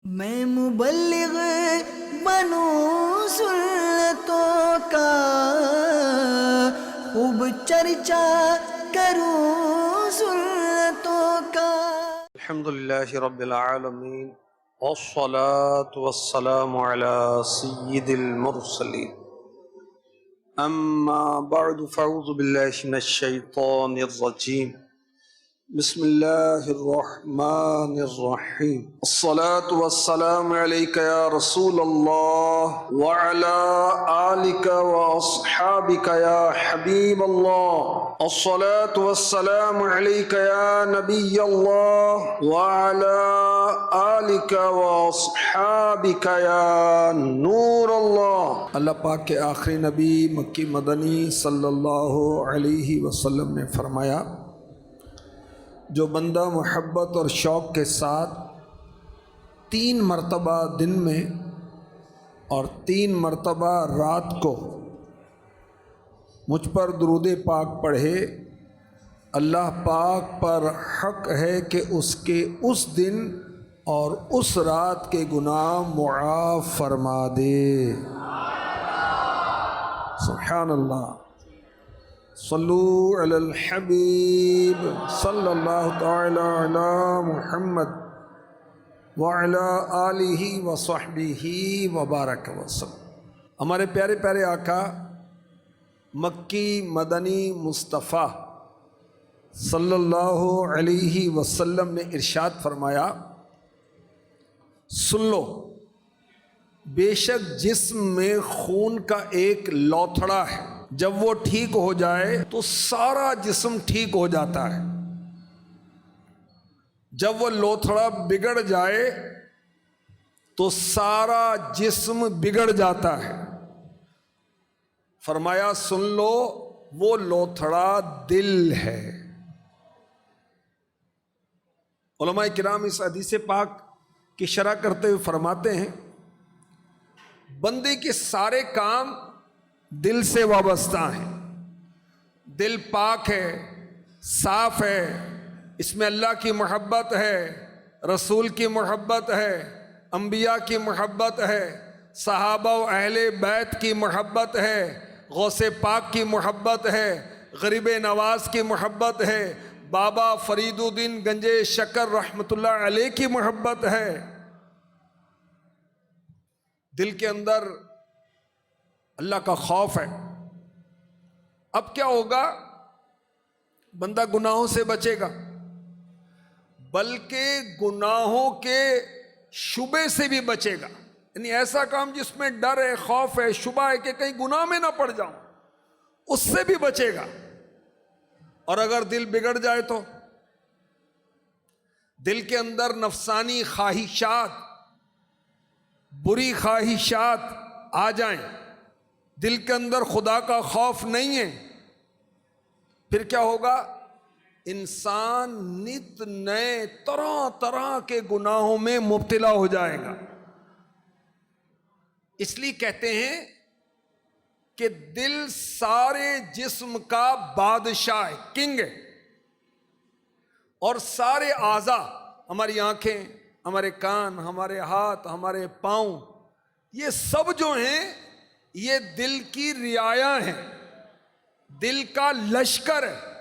میں مبلغ بنوں سنتوں کا، خوب چرچا کروں سنتوں کا۔ الحمدللہ رب العالمین والصلاة والسلام على سید المرسلین، اما بعد فاعوذ باللہ من الشیطان الرجیم، بسم اللہ الرحمن الرحیم۔ الصلاة والسلام علیک یا رسول اللہ وعلى آلک واصحابک یا حبیب اللہ۔ الصلاة والسلام علیک یا نبی اللہ وعلى آلک واصحابک یا نور اللہ۔ اللہ پاک کے آخری نبی مکی مدنی صلی اللہ علیہ وسلم نے فرمایا، جو بندہ محبت اور شوق کے ساتھ 3 مرتبہ دن میں اور 3 مرتبہ رات کو مجھ پر درود پاک پڑھے، اللہ پاک پر حق ہے کہ اس کے اس دن اور اس رات کے گناہ معاف فرما دے۔ سبحان اللہ۔ صلو علی الحبیب صلی اللہ تعالی علی محمد وعلی آلہ وصحبہ وبارک وسلم۔ ہمارے پیارے پیارے آقا مکی مدنی مصطفیٰ صلی اللہ علیہ وسلم نے ارشاد فرمایا، سن لو، بے شک جسم میں خون کا ایک لوتھڑا ہے، جب وہ ٹھیک ہو جائے تو سارا جسم ٹھیک ہو جاتا ہے، جب وہ لوتھڑا بگڑ جائے تو سارا جسم بگڑ جاتا ہے۔ فرمایا سن لو، وہ لوتھڑا دل ہے۔ علماء کرام اس حدیث پاک کی شرح کرتے ہوئے فرماتے ہیں، بندے کے سارے کام دل سے وابستہ ہیں۔ دل پاک ہے، صاف ہے، اس میں اللہ کی محبت ہے، رسول کی محبت ہے، انبیاء کی محبت ہے، صحابہ و اہل بیت کی محبت ہے، غوث پاک کی محبت ہے، غریب نواز کی محبت ہے، بابا فرید الدین گنج شکر رحمۃ اللہ علیہ کی محبت ہے۔ دل کے اندر اللہ کا خوف ہے۔ اب کیا ہوگا؟ بندہ گناہوں سے بچے گا، بلکہ گناہوں کے شبے سے بھی بچے گا، یعنی ایسا کام جس میں ڈر ہے، خوف ہے، شبہ ہے کہ کہیں گناہ میں نہ پڑ جاؤں، اس سے بھی بچے گا۔ اور اگر دل بگڑ جائے تو دل کے اندر نفسانی خواہشات، بری خواہشات آ جائیں، دل کے اندر خدا کا خوف نہیں ہے، پھر کیا ہوگا؟ انسان نت نئے طرح طرح کے گناہوں میں مبتلا ہو جائے گا۔ اس لیے کہتے ہیں کہ دل سارے جسم کا بادشاہ ہے، کنگ ہے، اور سارے اعضاء، ہماری آنکھیں، ہمارے کان، ہمارے ہاتھ، ہمارے پاؤں، یہ سب جو ہیں یہ دل کی رعایا ہیں، دل کا لشکر ہے۔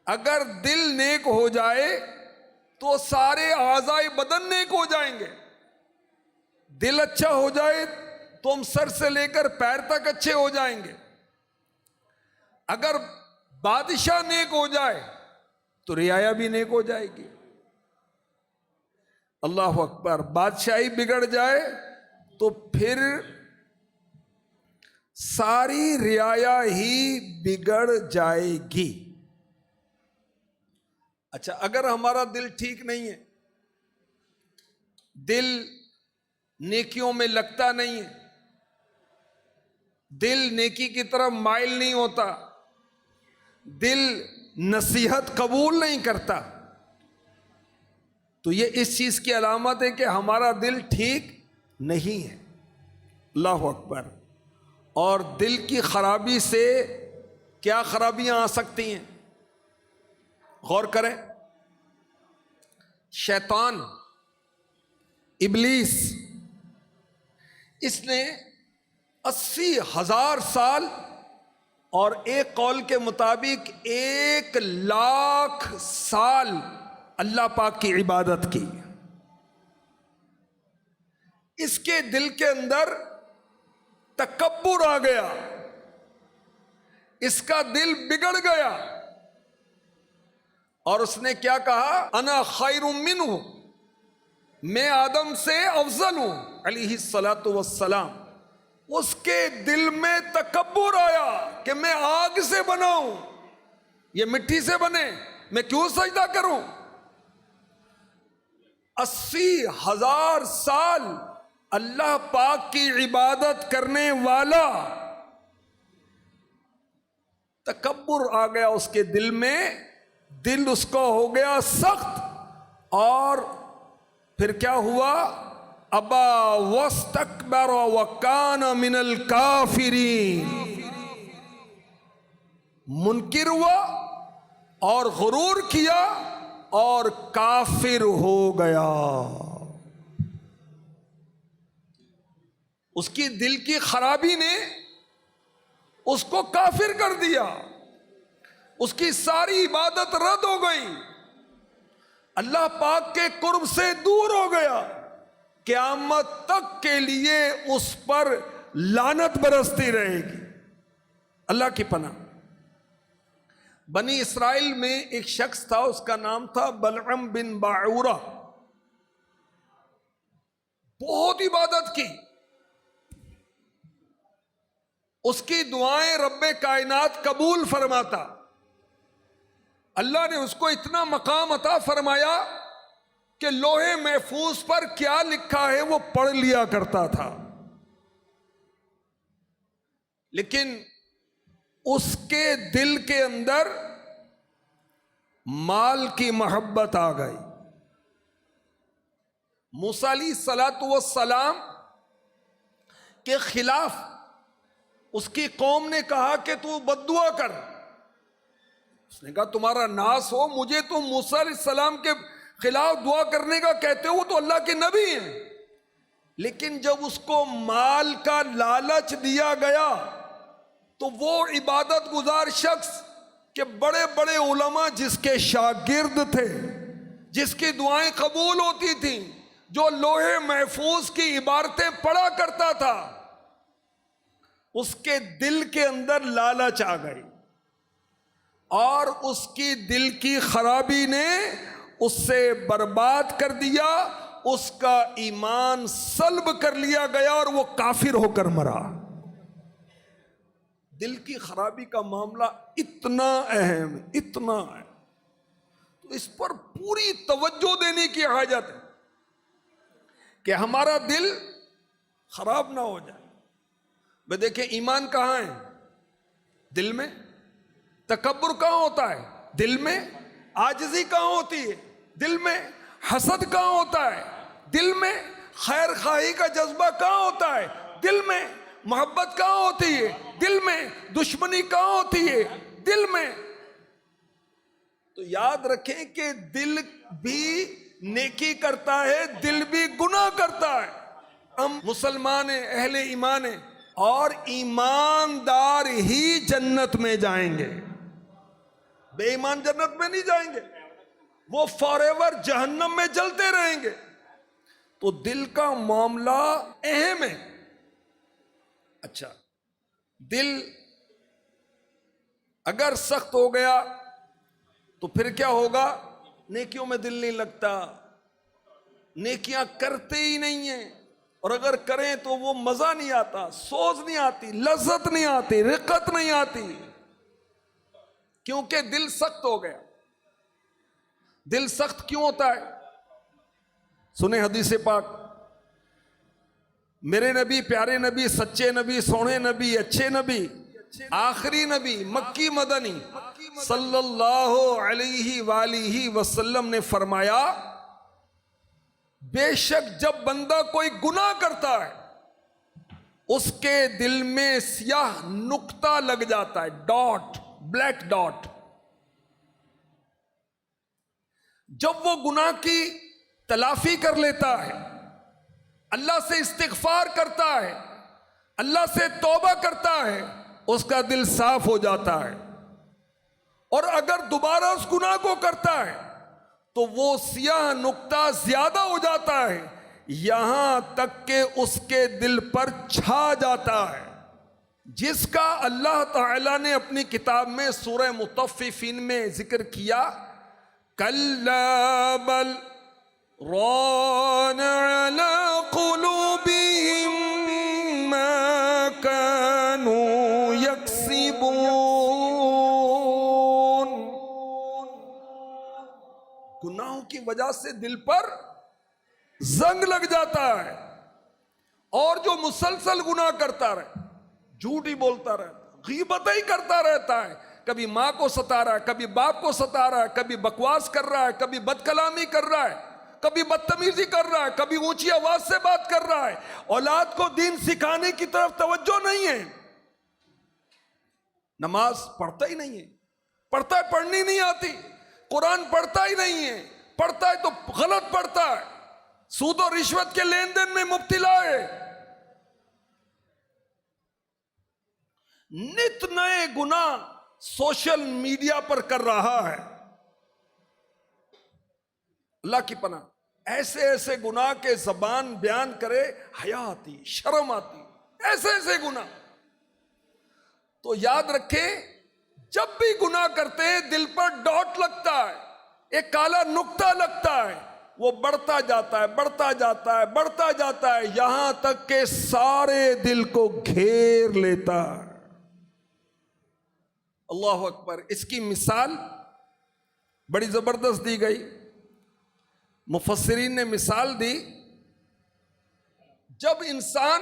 اگر دل نیک ہو جائے تو سارے اعضاء بدن نیک ہو جائیں گے۔ دل اچھا ہو جائے تو ہم سر سے لے کر پیر تک اچھے ہو جائیں گے۔ اگر بادشاہ نیک ہو جائے تو رعایا بھی نیک ہو جائے گی۔ اللہ اکبر۔ بادشاہی بگڑ جائے تو پھر ساری رعایا ہی بگڑ جائے گی۔ اچھا، اگر ہمارا دل ٹھیک نہیں ہے، دل نیکیوں میں لگتا نہیں ہے، دل نیکی کی طرف مائل نہیں ہوتا، دل نصیحت قبول نہیں کرتا، تو یہ اس چیز کی علامت ہے کہ ہمارا دل ٹھیک نہیں ہے۔ اللہ اکبر۔ اور دل کی خرابی سے کیا خرابیاں آ سکتی ہیں؟ غور کریں۔ شیطان ابلیس، اس نے 80,000 سال اور ایک قول کے مطابق 1,00,000 سال اللہ پاک کی عبادت کی. اس کے دل کے اندر تکبر آ گیا، اس کا دل بگڑ گیا، اور اس نے کیا کہا؟ انا خیر منہ، میں آدم سے افضل ہوں علیہ الصلاۃ والسلام. اس کے دل میں تکبر آیا کہ میں آگ سے بنا ہوں، یہ مٹی سے بنے، میں کیوں سجدہ کروں؟ 80,000 سال اللہ پاک کی عبادت کرنے والا، تکبر آ گیا اس کے دل میں، دل اس کو ہو گیا سخت، اور پھر کیا ہوا؟ ابا واستکبر وکان من الکافرین، منکر ہوا اور غرور کیا اور کافر ہو گیا. اس کی دل کی خرابی نے اس کو کافر کر دیا، اس کی ساری عبادت رد ہو گئی، اللہ پاک کے قرب سے دور ہو گیا، قیامت تک کے لیے اس پر لعنت برستی رہے گی. اللہ کی پناہ. بنی اسرائیل میں ایک شخص تھا، اس کا نام تھا بلعم بن باعورہ. بہت عبادت کی، اس کی دعائیں رب کائنات قبول فرماتا. اللہ نے اس کو اتنا مقام عطا فرمایا کہ لوح محفوظ پر کیا لکھا ہے وہ پڑھ لیا کرتا تھا. لیکن اس کے دل کے اندر مال کی محبت آ گئی. موسیٰ علیہ الصلاۃ والسلام کے خلاف اس کی قوم نے کہا کہ تو بد دعا کر. اس نے کہا تمہارا ناس ہو، مجھے تو موسیٰ علیہ السلام کے خلاف دعا کرنے کا کہتے ہو، تو اللہ کے نبی ہیں. لیکن جب اس کو مال کا لالچ دیا گیا تو وہ عبادت گزار شخص کہ بڑے بڑے علماء جس کے شاگرد تھے، جس کی دعائیں قبول ہوتی تھیں، جو لوح محفوظ کی عبارتیں پڑھا کرتا تھا، اس کے دل کے اندر لالچ آ گئی، اور اس کی دل کی خرابی نے اس سے برباد کر دیا. اس کا ایمان سلب کر لیا گیا اور وہ کافر ہو کر مرا. دل کی خرابی کا معاملہ اتنا اہم، اتنا ہے، تو اس پر پوری توجہ دینے کی حاجت ہے کہ ہمارا دل خراب نہ ہو جائے. بھئی دیکھیں ایمان کہاں ہے؟ دل میں. تکبر کہاں ہوتا ہے؟ دل میں. عاجزی کہاں ہوتی ہے؟ دل میں. حسد کہاں ہوتا ہے؟ دل میں. خیر خواہی کا جذبہ کہاں ہوتا ہے؟ دل میں. محبت کہاں ہوتی ہے؟ دل میں. دشمنی کہاں ہوتی ہے؟ دل میں. تو یاد رکھیں کہ دل بھی نیکی کرتا ہے، دل بھی گناہ کرتا ہے. ہم مسلمان ہیں، اہل ایمان ہیں، اور ایماندار ہی جنت میں جائیں گے. بے ایمان جنت میں نہیں جائیں گے، وہ فار ایور جہنم میں جلتے رہیں گے. تو دل کا معاملہ اہم ہے. اچھا، دل اگر سخت ہو گیا تو پھر کیا ہوگا؟ نیکیوں میں دل نہیں لگتا، نیکیاں کرتے ہی نہیں ہیں، اور اگر کریں تو وہ مزہ نہیں آتا، سوز نہیں آتی، لذت نہیں آتی، رقت نہیں آتی، کیونکہ دل سخت ہو گیا. دل سخت کیوں ہوتا ہے؟ سنیں حدیث پاک. میرے نبی، پیارے نبی، سچے نبی، سونے نبی، اچھے نبی، آخری نبی، مکی مدنی صلی اللہ علیہ وآلہ وسلم نے فرمایا، بے شک جب بندہ کوئی گناہ کرتا ہے اس کے دل میں سیاہ نقطہ لگ جاتا ہے، ڈاٹ، بلیک ڈاٹ. جب وہ گناہ کی تلافی کر لیتا ہے، اللہ سے استغفار کرتا ہے, اللہ سے توبہ کرتا ہے, اس کا دل صاف ہو جاتا ہے. اور اگر دوبارہ اس گناہ کو کرتا ہے تو وہ سیاہ نقطہ زیادہ ہو جاتا ہے, یہاں تک کہ اس کے دل پر چھا جاتا ہے, جس کا اللہ تعالیٰ نے اپنی کتاب میں سورہ مطففین میں ذکر کیا. کَلَّا بَلْ رَانَ عَلَىٰ قُلُوبِهِم مَّا كَانُوا يَكْسِبُونَ. گناہوں کی وجہ سے دل پر زنگ لگ جاتا ہے, اور جو مسلسل گناہ کرتا رہے, جھوٹ ہی بولتا رہتا, غیبت ہی کرتا رہتا ہے, کبھی ماں کو ستا رہا ہے, کبھی باپ کو ستا رہا ہے, کبھی بکواس کر رہا ہے, کبھی بد کلامی کر رہا ہے, کبھی بدتمیزی کر رہا ہے, کبھی اونچی آواز سے بات کر رہا ہے, اولاد کو دین سکھانے کی طرف توجہ نہیں ہے, نماز پڑھتا ہی نہیں ہے, پڑھتا ہے پڑھنی نہیں آتی, قرآن پڑھتا ہی نہیں ہے, پڑھتا ہے تو غلط پڑھتا ہے, سود و رشوت کے لین دین میں مبتلا ہے, نت نئے گناہ سوشل میڈیا پر کر رہا ہے. اللہ کی پناہ, ایسے ایسے گناہ کے زبان بیان کرے حیا آتی, شرم آتی, ایسے ایسے گناہ. تو یاد رکھیں, جب بھی گناہ کرتے ہیں دل پر ڈاٹ لگتا ہے, ایک کالا نقطہ لگتا ہے, وہ بڑھتا جاتا ہے, بڑھتا جاتا ہے, بڑھتا جاتا ہے, یہاں تک کہ سارے دل کو گھیر لیتا ہے. اللہ اکبر. اس کی مثال بڑی زبردست دی گئی. مفسرین نے مثال دی, جب انسان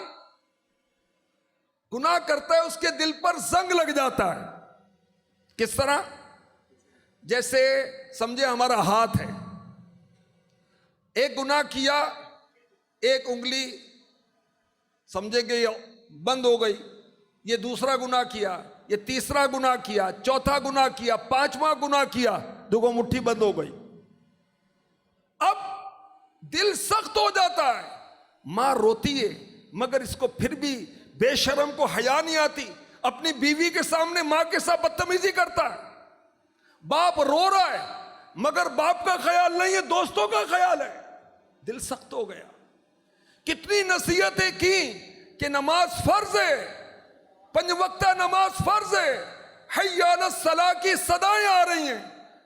گناہ کرتا ہے اس کے دل پر زنگ لگ جاتا ہے. کس طرح؟ جیسے سمجھے ہمارا ہاتھ ہے, ایک گناہ کیا, ایک انگلی سمجھے کہ بند ہو گئی, یہ دوسرا گناہ کیا, یہ تیسرا گناہ کیا, چوتھا گناہ کیا, پانچواں گناہ کیا, دیکھو مٹھی بند ہو گئی. اب دل سخت ہو جاتا ہے, ماں روتی ہے مگر اس کو پھر بھی بے شرم کو حیا نہیں آتی, اپنی بیوی کے سامنے ماں کے ساتھ بدتمیزی کرتا ہے. باپ رو رہا ہے مگر باپ کا خیال نہیں ہے, دوستوں کا خیال ہے. دل سخت ہو گیا. کتنی نصیحتیں کی کہ نماز فرض ہے, 5 وقتہ نماز فرض ہے, حی علی الصلاۃ کی صدائیں آ رہی ہیں.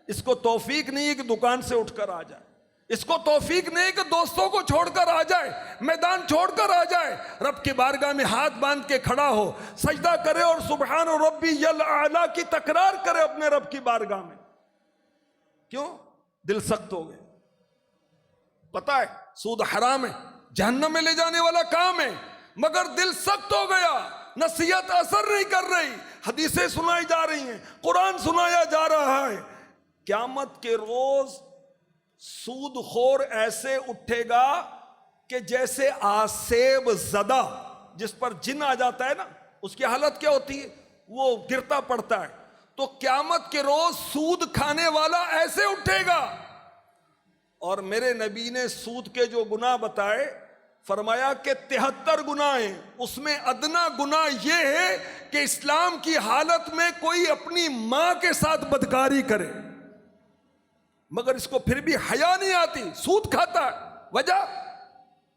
اس کو توفیق نہیں ہے کہ دکان سے اٹھ کر آ جائے, اس کو توفیق نہیں کہ دوستوں کو چھوڑ کر آ جائے, میدان چھوڑ کر آ جائے, رب کی بارگاہ میں ہاتھ باندھ کے کھڑا ہو, سجدہ کرے اور سبحان ربی الاعلیٰ کی تکرار کرے اپنے رب کی بارگاہ میں. کیوں؟ دل سخت ہو گئے. پتہ ہے سود حرام ہے, جہنم میں لے جانے والا کام ہے, مگر دل سخت ہو گیا, نصیحت اثر نہیں کر رہی, حدیثیں سنائی جا رہی ہیں, قرآن سنایا جا رہا ہے. قیامت کے روز سود خور ایسے اٹھے گا کہ جیسے آسیب زدہ جس پر جن آ جاتا ہے نا, اس کی حالت کیا ہوتی ہے, وہ گرتا پڑتا ہے. تو قیامت کے روز سود کھانے والا ایسے اٹھے گا. اور میرے نبی نے سود کے جو گناہ بتائے, فرمایا کہ 73 گناہ ہیں, اس میں ادنا گناہ یہ ہے کہ اسلام کی حالت میں کوئی اپنی ماں کے ساتھ بدکاری کرے مگر اس کو پھر بھی حیا نہیں آتی, سود کھاتا ہے. وجہ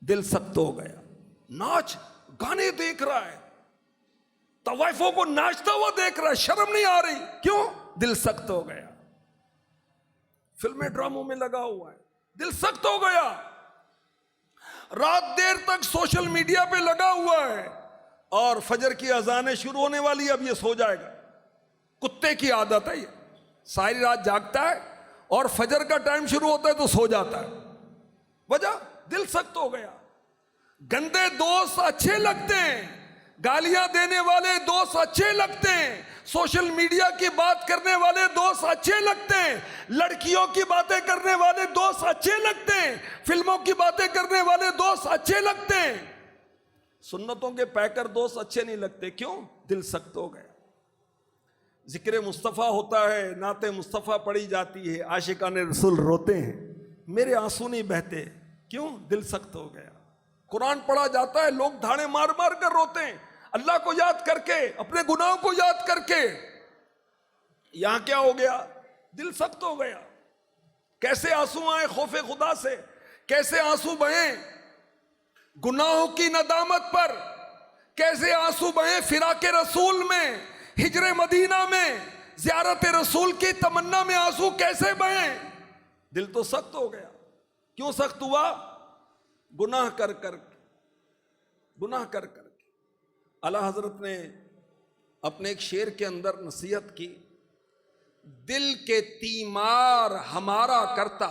دل سخت ہو گیا. ناچ گانے دیکھ رہا ہے, طوائفوں کو ناچتا ہوا دیکھ رہا ہے, شرم نہیں آ رہی. کیوں؟ دل سخت ہو گیا. فلمیں ڈراموں میں لگا ہوا ہے, دل سخت ہو گیا. رات دیر تک سوشل میڈیا پہ لگا ہوا ہے, اور فجر کی اذانیں شروع ہونے والی, اب یہ سو جائے گا. کتے کی عادت ہے, یہ ساری رات جاگتا ہے اور فجر کا ٹائم شروع ہوتا ہے تو سو جاتا ہے. وجہ دل سخت ہو گیا. گندے دوست اچھے لگتے ہیں, گالیاں دینے والے دوست اچھے لگتے ہیں, سوشل میڈیا کی بات کرنے والے دوست اچھے لگتے ہیں, لڑکیوں کی باتیں کرنے والے دوست اچھے لگتے ہیں, فلموں کی باتیں کرنے والے دوست اچھے لگتے ہیں. سنتوں کے پیکر دوست اچھے نہیں لگتے. کیوں؟ دل سخت ہو گیا. ذکر مصطفیٰ ہوتا ہے, نعت مصطفیٰ پڑھی جاتی ہے, عاشقان رسول روتے ہیں, میرے آنسو نہیں بہتے. کیوں؟ دل سخت ہو گیا. قرآن پڑھا جاتا ہے، لوگ دھاڑے مار مار کر روتے ہیں اللہ کو یاد کر کے، اپنے گناہوں کو یاد کر کے۔ یہاں کیا ہو گیا؟ دل سخت ہو گیا۔ کیسے آنسو آئے خوف خدا سے، کیسے آنسو بہیں گناہوں کی ندامت پر، کیسے آنسو بہیں فراق رسول میں، ہجر مدینہ میں، زیارت رسول کی تمنا میں آنسو کیسے بہیں؟ دل تو سخت ہو گیا۔ کیوں سخت ہوا؟ گناہ کر کر کے، گناہ کر کر کے۔ اعلیٰ حضرت نے اپنے ایک شعر کے اندر نصیحت کی، دل کے تیمار ہمارا کرتا،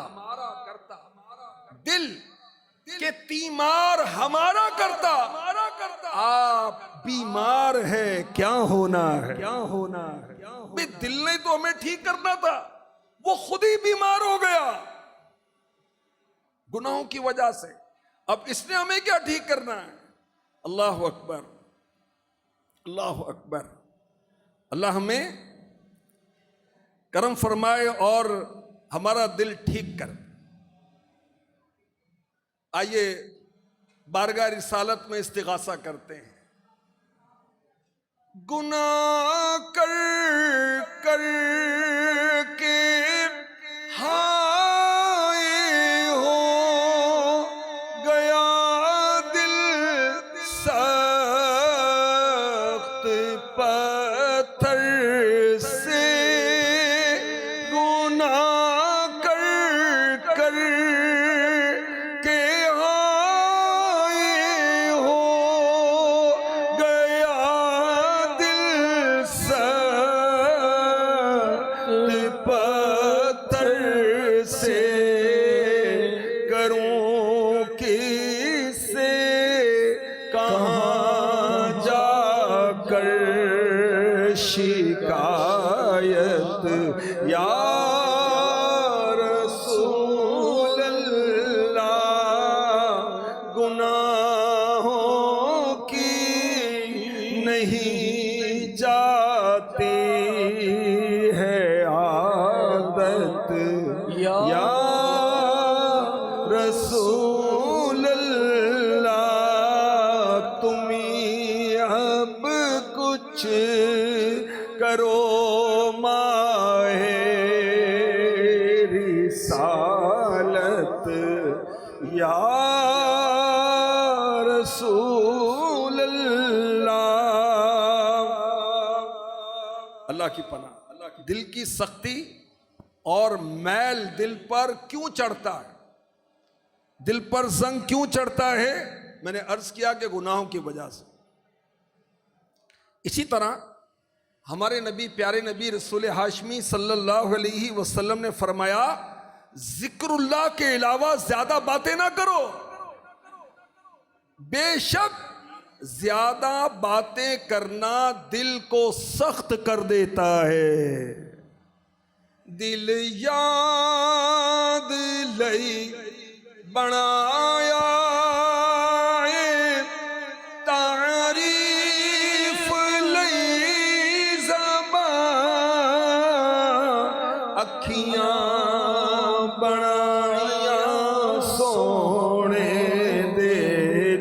دل کے تیمار ہمارا کرتا، آپ بیمار ہے کیا ہونا ہے، کیا ہونا ہے۔ دل نے تو ہمیں ٹھیک کرنا تھا، وہ خود ہی بیمار ہو گیا گناہوں کی وجہ سے۔ اب اس نے ہمیں کیا ٹھیک کرنا ہے؟ اللہ اکبر، اللہ اکبر۔ اللہ ہمیں کرم فرمائے اور ہمارا دل ٹھیک کر۔ آئیے بارگاہ رسالت میں استغاثہ کرتے ہیں۔ گناہ کر کر کے ہائے ہو گیا دل سخت پتھر سے، گناہ کر کر کے ہائے ہو گیا دل سخت پتھر سے، کروں کس سے کہاں جا کر شکایت، یا رسول اللہ گناہوں کی نہیں جاتی ہے عادت، یا رسول اللہ تم ہی اب کچھ کرو ماہ رسالت، یا رسول اللہ۔ اللہ کی پناہ۔ دل کی سختی اور میل دل پر کیوں چڑھتا ہے؟ دل پر زنگ کیوں چڑھتا ہے؟ میں نے عرض کیا کہ گناہوں کی وجہ سے۔ اسی طرح ہمارے نبی، پیارے نبی رسول ہاشمی صلی اللہ علیہ وسلم نے فرمایا، ذکر اللہ کے علاوہ زیادہ باتیں نہ کرو، بے شک زیادہ باتیں کرنا دل کو سخت کر دیتا ہے۔ دل یاد لئی بنایا تعریف لئی زبان، اکھیاں بنایا سونے دے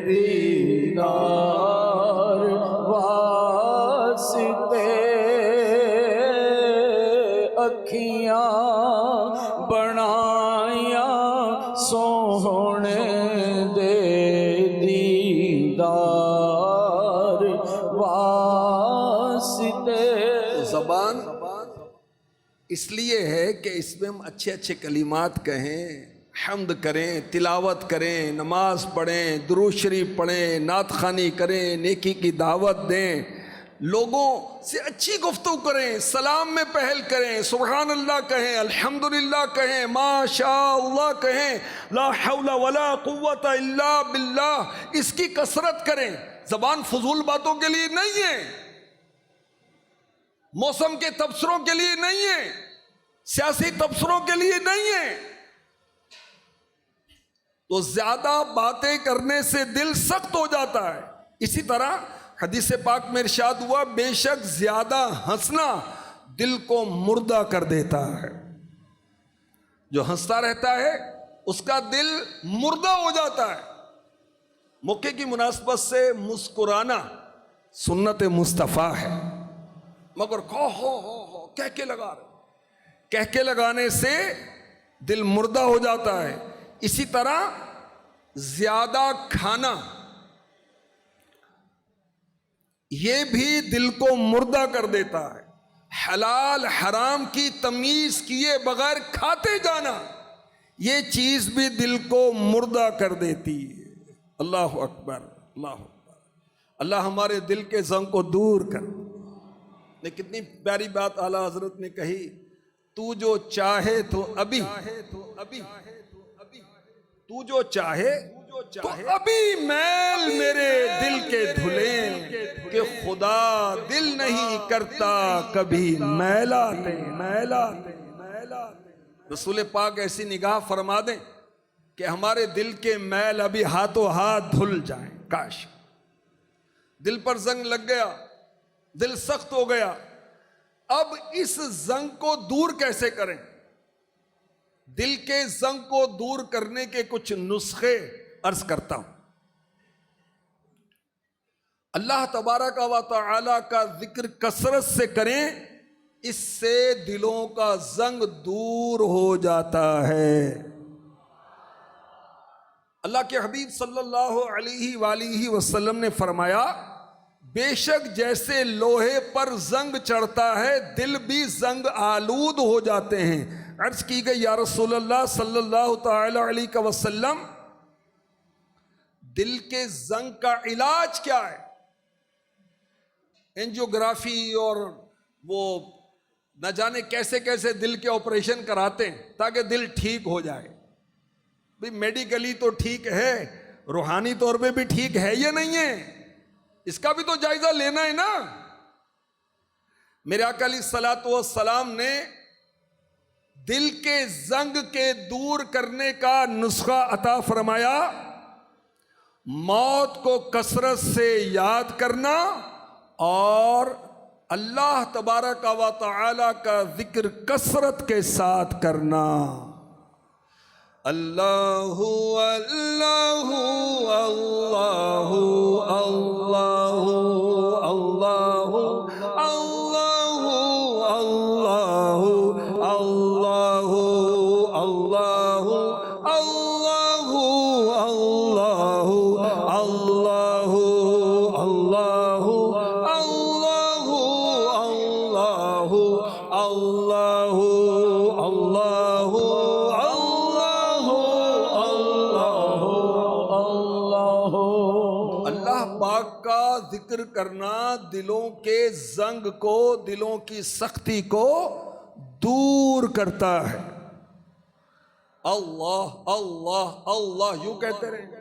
دیدار واسطے، اکھیاں بنایا سونے دے دیدار واسطے۔ زبان اس لیے ہے کہ اس میں ہم اچھے اچھے کلمات کہیں، حمد کریں، تلاوت کریں، نماز پڑھیں، درود شریف پڑھیں، نعت خوانی کریں، نیکی کی دعوت دیں، لوگوں سے اچھی گفتگو کریں، سلام میں پہل کریں، سبحان اللہ کہیں، الحمدللہ کہیں، ما شاء اللہ کہیں، لا حول ولا قوت الا باللہ، اس کی کثرت کریں۔ زبان فضول باتوں کے لیے نہیں ہے، موسم کے تبصروں کے لیے نہیں ہے، سیاسی تبصروں کے لیے نہیں ہے۔ تو زیادہ باتیں کرنے سے دل سخت ہو جاتا ہے۔ اسی طرح حدیث پاک میں ارشاد ہوا، بے شک زیادہ ہنسنا دل کو مردہ کر دیتا ہے۔ جو ہنستا رہتا ہے اس کا دل مردہ ہو جاتا ہے۔ موقع کی مناسبت سے مسکرانا سنت مصطفیٰ ہے، مگر ہو کہہ کے لگا رہے، کہہ کے لگانے سے دل مردہ ہو جاتا ہے۔ اسی طرح زیادہ کھانا یہ بھی دل کو مردہ کر دیتا ہے۔ حلال حرام کی تمیز کیے بغیر کھاتے جانا یہ چیز بھی دل کو مردہ کر دیتی ہے۔ اللہ اکبر، اللہ اکبر۔ اللہ ہمارے دل کے زنگ کو دور کر۔ نے کتنی پیاری بات اعلیٰ حضرت نے کہی، تو جو چاہے تو ابھی، تو جو چاہے تو ابھی میل میرے دل کے دھلیں، کہ خدا دل نہیں کرتا کبھی میلاتے۔ رسول پاک ایسی نگاہ فرما دیں کہ ہمارے دل کے میل ابھی ہاتھوں ہاتھ دھل جائیں۔ کاش دل پر زنگ لگ گیا، دل سخت ہو گیا، اب اس زنگ کو دور کیسے کریں؟ دل کے زنگ کو دور کرنے کے کچھ نسخے عرض کرتا ہوں۔ اللہ تبارک و تعالی کا ذکر کثرت سے کریں، اس سے دلوں کا زنگ دور ہو جاتا ہے۔ اللہ کے حبیب صلی اللہ علیہ وآلہ وسلم نے فرمایا، بے شک جیسے لوہے پر زنگ چڑھتا ہے دل بھی زنگ آلود ہو جاتے ہیں۔ عرض کی گئی یا رسول اللہ صلی اللہ تعالی علیہ وسلم، دل کے زنگ کا علاج کیا ہے؟ اینجیوگرافی اور وہ نہ جانے کیسے کیسے دل کے آپریشن کراتے ہیں تاکہ دل ٹھیک ہو جائے۔ بھئی میڈیکلی تو ٹھیک ہے، روحانی طور پہ بھی ٹھیک ہے یا نہیں ہے، اس کا بھی تو جائزہ لینا ہے نا۔ میرے آقا علیہ الصلوۃ والسلام نے دل کے زنگ کے دور کرنے کا نسخہ عطا فرمایا، موت کو کثرت سے یاد کرنا اور اللہ تبارک و تعالی کا ذکر کثرت کے ساتھ کرنا۔ اللہ اللہ اللہ اللہ اللہ اللہ اللہ اللہ اللہ اللہ اللہ اللہ ذکر کرنا دلوں کے زنگ کو، دلوں کی سختی کو دور کرتا ہے۔ اللہ اللہ اللہ یوں کہتے رہے،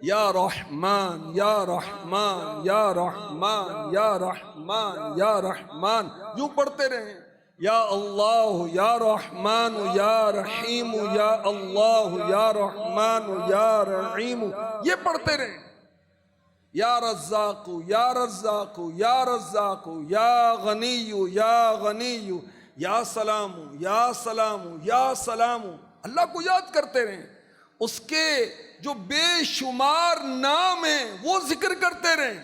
یا رحمان یا رحمان یا رحمان یا رحمان یا رحمان، یوں پڑھتے رہیں، یا اللہ یا رحمان یا رحیم یا اللہ یا رحمان یا رحیم، یہ پڑھتے رہیں۔ یا رزاق یا رزاق یا رزاق یا غنی یا غنی یا سلام یا سلام یا سلام، اللہ کو یاد کرتے رہیں، اس کے جو بے شمار نام ہیں وہ ذکر کرتے رہیں،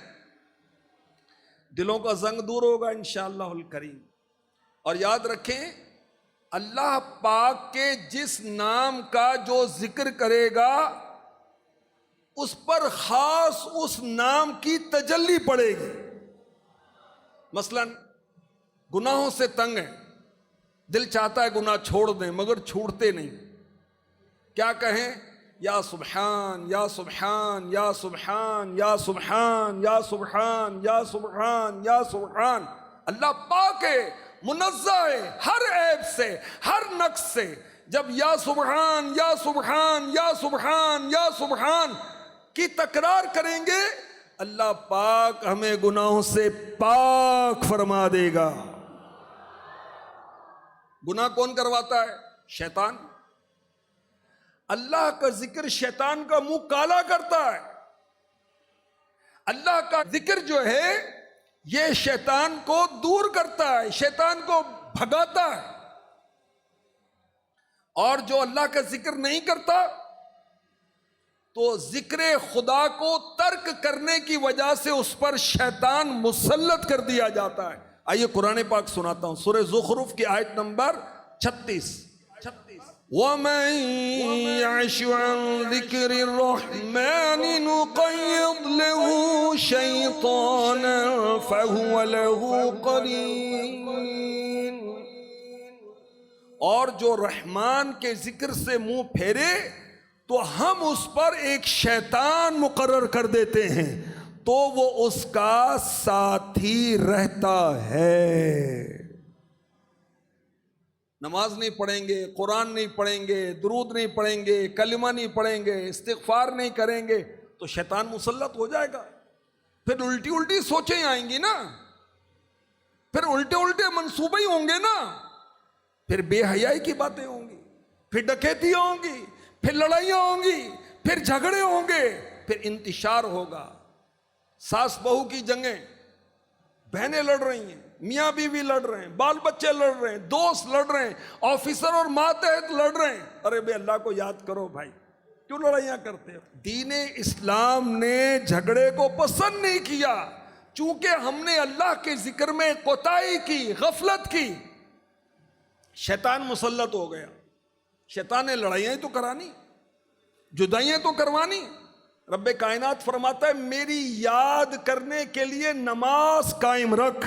دلوں کا زنگ دور ہوگا انشاءاللہ الکریم۔ اور یاد رکھیں، اللہ پاک کے جس نام کا جو ذکر کرے گا اس پر خاص اس نام کی تجلی پڑے گی۔ مثلا گناہوں سے تنگ ہے، دل چاہتا ہے گناہ چھوڑ دیں مگر چھوڑتے نہیں، کیا کہیں؟ یا سبحان یا سبحان یا سبحان یا سبحان یا سبحان یا سبحان یا سبحان۔ اللہ پاک ہے، منزہ ہے ہر عیب سے، ہر نقص سے۔ جب یا سبحان یا سبحان یا سبحان یا سبحان کی تکرار کریں گے، اللہ پاک ہمیں گناہوں سے پاک فرما دے گا۔ گناہ کون کرواتا ہے؟ شیطان۔ اللہ کا ذکر شیطان کا منہ کالا کرتا ہے۔ اللہ کا ذکر جو ہے یہ شیطان کو دور کرتا ہے، شیطان کو بھگاتا ہے۔ اور جو اللہ کا ذکر نہیں کرتا تو ذکر خدا کو ترک کرنے کی وجہ سے اس پر شیطان مسلط کر دیا جاتا ہے. آئیے قرآن پاک سناتا ہوں، سورہ زخرف کی آیت نمبر 36. وَمَن يَعْشُ عَن ذِكْرِ الرَّحْمَنِ نُقَيِّضْ لَهُ شَيْطَانًا فَهُوَ لَهُ قَرِينٌ. اور جو رحمان کے ذکر سے منہ پھیرے تو ہم اس پر ایک شیطان مقرر کر دیتے ہیں تو وہ اس کا ساتھی رہتا ہے. نماز نہیں پڑھیں گے، قرآن نہیں پڑھیں گے، درود نہیں پڑھیں گے، کلمہ نہیں پڑھیں گے، استغفار نہیں کریں گے تو شیطان مسلط ہو جائے گا. پھر الٹی الٹی سوچیں آئیں گی نا، پھر الٹے الٹے منصوبے ہی ہوں گے نا، پھر بے حیائی کی باتیں ہوں گی، پھر ڈکیتیاں ہوں گی، پھر لڑائیاں ہوں گی، پھر جھگڑے ہوں گے، پھر انتشار ہوگا. ساس بہو کی جنگیں، بہنیں لڑ رہی ہیں، میاں بیوی لڑ رہے ہیں، بال بچے لڑ رہے ہیں، دوست لڑ رہے ہیں، آفیسر اور ماتحت لڑ رہے ہیں. ارے بے اللہ کو یاد کرو بھائی، کیوں لڑائیاں کرتے ہو؟ دین اسلام نے جھگڑے کو پسند نہیں کیا، چونکہ ہم نے اللہ کے ذکر میں کوتاہی کی، غفلت کی، شیطان مسلط ہو گیا. شیطان نے لڑائیاں تو کرانی، جدائیاں تو کروانی. رب کائنات فرماتا ہے میری یاد کرنے کے لیے نماز قائم رکھ.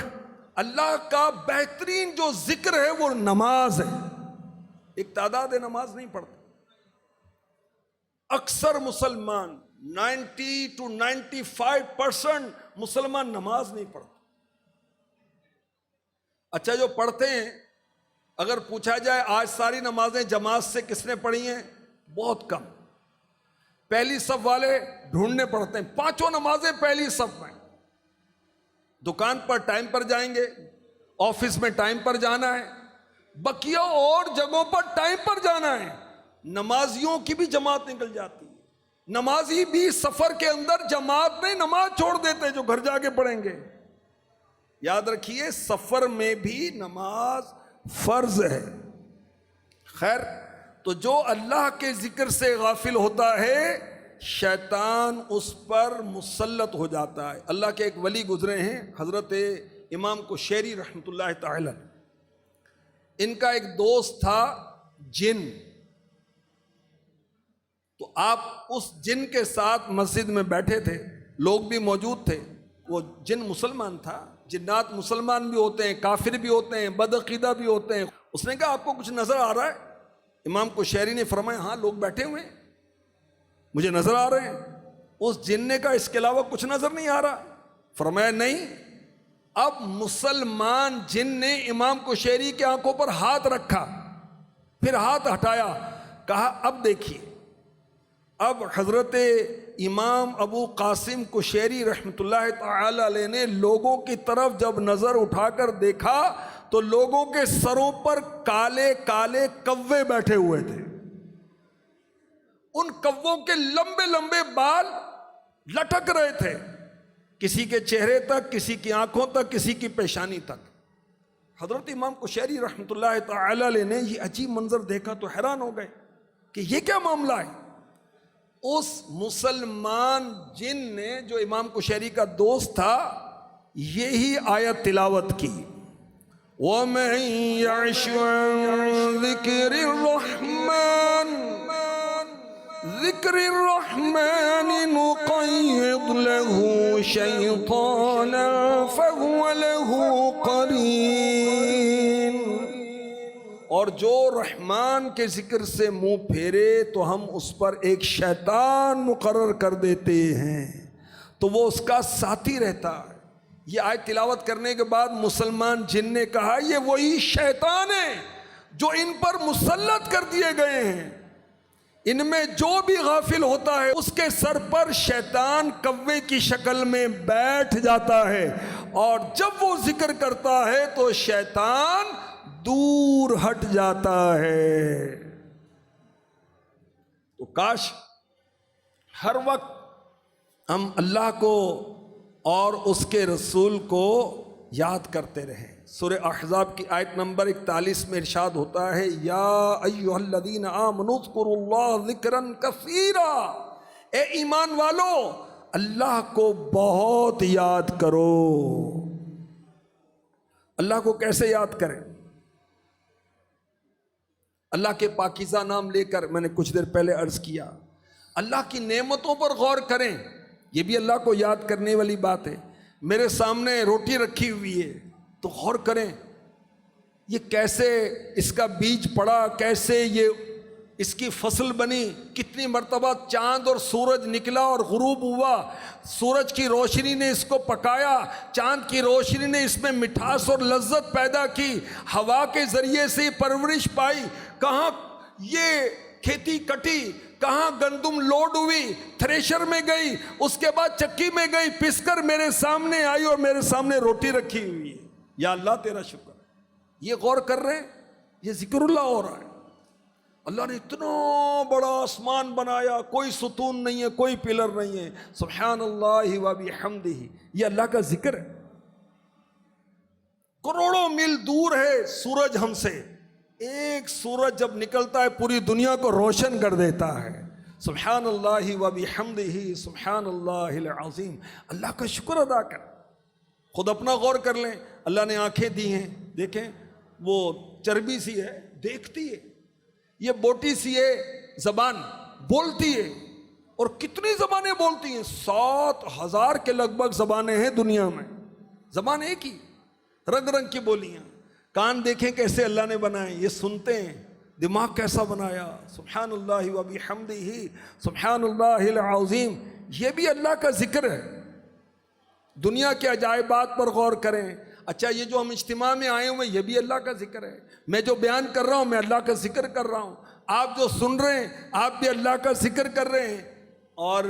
اللہ کا بہترین جو ذکر ہے وہ نماز ہے. ایک تعداد نماز نہیں پڑھتا. اکثر مسلمان 90 to 95% مسلمان نماز نہیں پڑھتے. اچھا جو پڑھتے ہیں اگر پوچھا جائے آج ساری نمازیں جماعت سے کس نے پڑھی ہیں، بہت کم. پہلی صف والے ڈھونڈنے پڑتے ہیں، 5 نمازیں پہلی صف میں. دکان پر ٹائم پر جائیں گے، آفس میں ٹائم پر جانا ہے، بقیہ اور جگہوں پر ٹائم پر جانا ہے. نمازیوں کی بھی جماعت نکل جاتی ہے. نمازی بھی سفر کے اندر جماعت میں نماز چھوڑ دیتے جو گھر جا کے پڑھیں گے. یاد رکھیے سفر میں بھی نماز فرض ہے. خیر، تو جو اللہ کے ذکر سے غافل ہوتا ہے شیطان اس پر مسلط ہو جاتا ہے. اللہ کے ایک ولی گزرے ہیں حضرت امام قشیری رحمۃ اللہ تعالی. ان کا ایک دوست تھا جن. تو آپ اس جن کے ساتھ مسجد میں بیٹھے تھے، لوگ بھی موجود تھے. وہ جن مسلمان تھا. جنات مسلمان بھی ہوتے ہیں، کافر بھی ہوتے ہیں، بدعقیدہ بھی ہوتے ہیں. اس نے کہا آپ کو کچھ نظر آ رہا ہے؟ امام قشیری نے فرمایا ہاں لوگ بیٹھے ہوئے ہیں، مجھے نظر آ رہے ہیں. اس جن نے کہا اس کے علاوہ کچھ نظر نہیں آ رہا؟ فرمایا نہیں. اب مسلمان جن نے امام قشیری کی آنکھوں پر ہاتھ رکھا، پھر ہاتھ ہٹایا، کہا اب دیکھیے. اب حضرت امام ابو قاسم قشیری رحمۃ اللہ تعالی علیہ نے لوگوں کی طرف جب نظر اٹھا کر دیکھا تو لوگوں کے سروں پر کالے کالے کوے بیٹھے ہوئے تھے. ان کووں کے لمبے لمبے بال لٹک رہے تھے، کسی کے چہرے تک، کسی کی آنکھوں تک، کسی کی پیشانی تک. حضرت امام قشیری رحمۃ اللہ تعالی علیہ نے یہ عجیب منظر دیکھا تو حیران ہو گئے کہ یہ کیا معاملہ ہے. اس مسلمان جن نے جو امام قشیری کا دوست تھا یہی آیت تلاوت کی. وَمَن يَعْشُ عَن ذِكْرِ الرَّحْمَنِ نُقَيِّضْ لَهُ شَيْطَانًا فَهُوَ لَهُ قَرِينٌ. اور جو رحمان کے ذکر سے منہ پھیرے تو ہم اس پر ایک شیطان مقرر کر دیتے ہیں تو وہ اس کا ساتھی رہتا ہے. یہ آیت تلاوت کرنے کے بعد مسلمان جن نے کہا یہ وہی شیطان ہے جو ان پر مسلط کر دیے گئے ہیں. ان میں جو بھی غافل ہوتا ہے اس کے سر پر شیطان کوے کی شکل میں بیٹھ جاتا ہے، اور جب وہ ذکر کرتا ہے تو شیطان دور ہٹ جاتا ہے. تو کاش ہر وقت ہم اللہ کو اور اس کے رسول کو یاد کرتے رہیں. سورہ احزاب کی آیت نمبر 41 میں ارشاد ہوتا ہے یا ایھا الذین آمنوا اذکروا اللہ ذکرا کثیرا. اے ایمان والو اللہ کو بہت یاد کرو۔ اللہ کو کیسے یاد کریں؟ اللہ کے پاکیزہ نام لے کر، میں نے کچھ دیر پہلے عرض کیا، اللہ کی نعمتوں پر غور کریں، یہ بھی اللہ کو یاد کرنے والی بات ہے۔ میرے سامنے روٹی رکھی ہوئی ہے تو غور کریں یہ کیسے اس کا بیج پڑا، کیسے یہ اس کی فصل بنی، کتنی مرتبہ چاند اور سورج نکلا اور غروب ہوا، سورج کی روشنی نے اس کو پکایا، چاند کی روشنی نے اس میں مٹھاس اور لذت پیدا کی، ہوا کے ذریعے سے پرورش پائی، کہاں یہ کھیتی کٹی، کہاں گندم لوڈ ہوئی، تھریشر میں گئی، اس کے بعد چکی میں گئی، پس کر میرے سامنے آئی اور میرے سامنے روٹی رکھی ہوئی ہے۔ یا اللہ تیرا شکر۔ یہ غور کر رہے ہیں، یہ ذکر اللہ ہو رہا ہے۔ اللہ نے اتنا بڑا آسمان بنایا، کوئی ستون نہیں ہے، کوئی پلر نہیں ہے، سبحان اللہ و بحمدہ، یہ اللہ کا ذکر ہے۔ کروڑوں میل دور ہے سورج ہم سے، ایک سورج جب نکلتا ہے پوری دنیا کو روشن کر دیتا ہے۔ سبحان اللہ و بحمدہ، سبحان اللہ العظیم۔ اللہ کا شکر ادا کر، خود اپنا غور کر لیں۔ اللہ نے آنکھیں دی ہیں، دیکھیں وہ چربی سی ہے، دیکھتی ہے، یہ بوٹی سی ہے، زبان بولتی ہے، اور کتنی زبانیں بولتی ہیں، 7,000 کے لگ بھگ زبانیں ہیں دنیا میں، زبان ایک ہی، رنگ رنگ کی بولیاں۔ کان دیکھیں کیسے اللہ نے بنائے، یہ سنتے ہیں، دماغ کیسا بنایا، سبحان اللہ و بحمدہ، سبحان اللہ العظیم۔ یہ بھی اللہ کا ذکر ہے۔ دنیا کے عجائبات پر غور کریں۔ اچھا یہ جو ہم اجتماع میں آئے ہوئے یہ بھی اللہ کا ذکر ہے، میں جو بیان کر رہا ہوں میں اللہ کا ذکر کر رہا ہوں، آپ جو سن رہے ہیں آپ بھی اللہ کا ذکر کر رہے ہیں، اور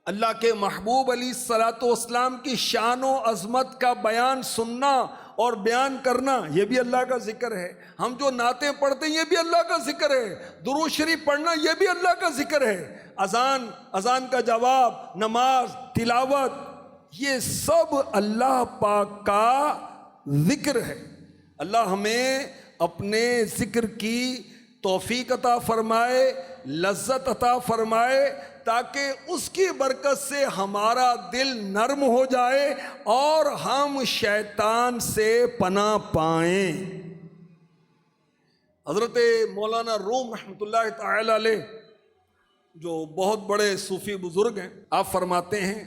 اللہ کے محبوب علیہ الصلوۃ والسلام کی شان و عظمت کا بیان سننا اور بیان کرنا یہ بھی اللہ کا ذکر ہے۔ ہم جو نعتیں پڑھتے ہیں یہ بھی اللہ کا ذکر ہے، درود شریف پڑھنا یہ بھی اللہ کا ذکر ہے، اذان کا جواب، نماز، تلاوت، یہ سب اللہ پاک کا ذکر ہے۔ اللہ ہمیں اپنے ذکر کی توفیق عطا فرمائے، لذت عطا فرمائے، تاکہ اس کی برکت سے ہمارا دل نرم ہو جائے اور ہم شیطان سے پناہ پائیں۔ حضرت مولانا روم رحمۃ اللہ تعالی علیہ جو بہت بڑے صوفی بزرگ ہیں، آپ فرماتے ہیں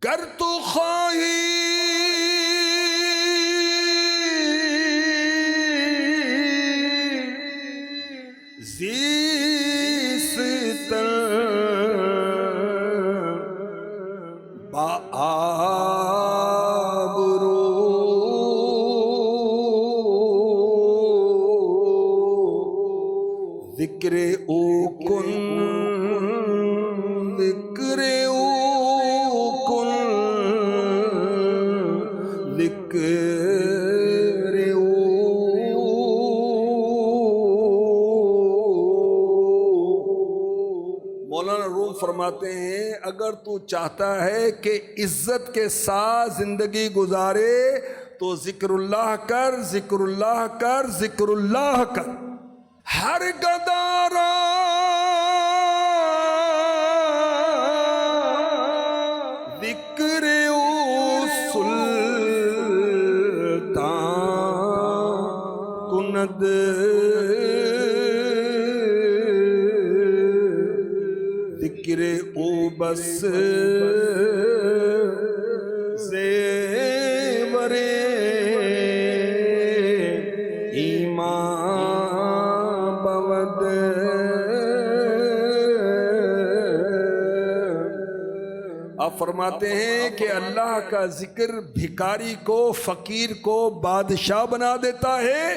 گر تو خواہی زیست با آبرو ذکر او کن، ذکر او کن، ذکر او۔ مولانا روم فرماتے ہیں اگر تو چاہتا ہے کہ عزت کے ساتھ زندگی گزارے تو ذکر اللہ کر، ذکر اللہ کر، ذکر اللہ کر۔ ہر گدارا ذکر او سلطان کند، ذکر او بس زیور ایمان بود۔ آپ فرماتے ہیں کہ اللہ کا ذکر بھکاری کو، فقیر کو بادشاہ بنا دیتا ہے،